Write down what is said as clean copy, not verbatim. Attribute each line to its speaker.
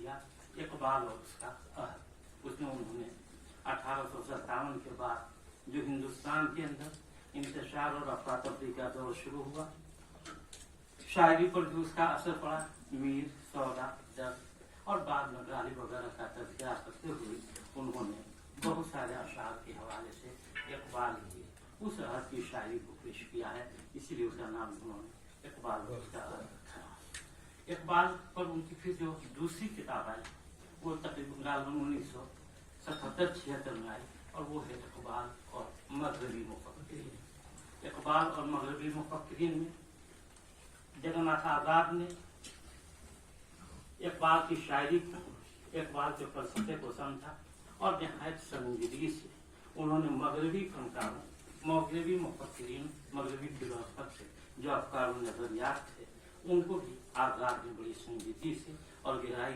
Speaker 1: किया इकबाल और उसका उसमें उन्होंने 1857 के बाद जो हिंदुस्तान के अंदर इंतशार और अफरा तफरी का दौर शुरू हुआ, शायरी पर भी उसका असर पड़ा। मीर, सौदा, दर्द और बाद में गालिब वगैरह का तज़किरा करते हुए उन्होंने बहुत सारे अशार के हवाले से इकबाल की उस अर्थ की शायरी को पेश किया है, इसीलिए उसका नाम उन्होंने इकबाल उसका रखा। इकबाल पर उनकी फिर जो दूसरी किताब आई वो तकरीबन 1977-76 में आई और वो है इकबाल और मगरबी मुफक्किरीन। इकबाल और मगरबी मुफक्किरीन में जगन्नाथ आजाद ने इकबाल की शायरी को, इकबाल के फलसफे को समझा और निहायत संजीदगी से उन्होंने मगरबी फनकारों, मगरबी मुफक्किरीन, मगरबी फिलोसफर से जो अफकार और नजरियात थे उनको भी आजाद ने बड़ी संजीदगी से और गहराई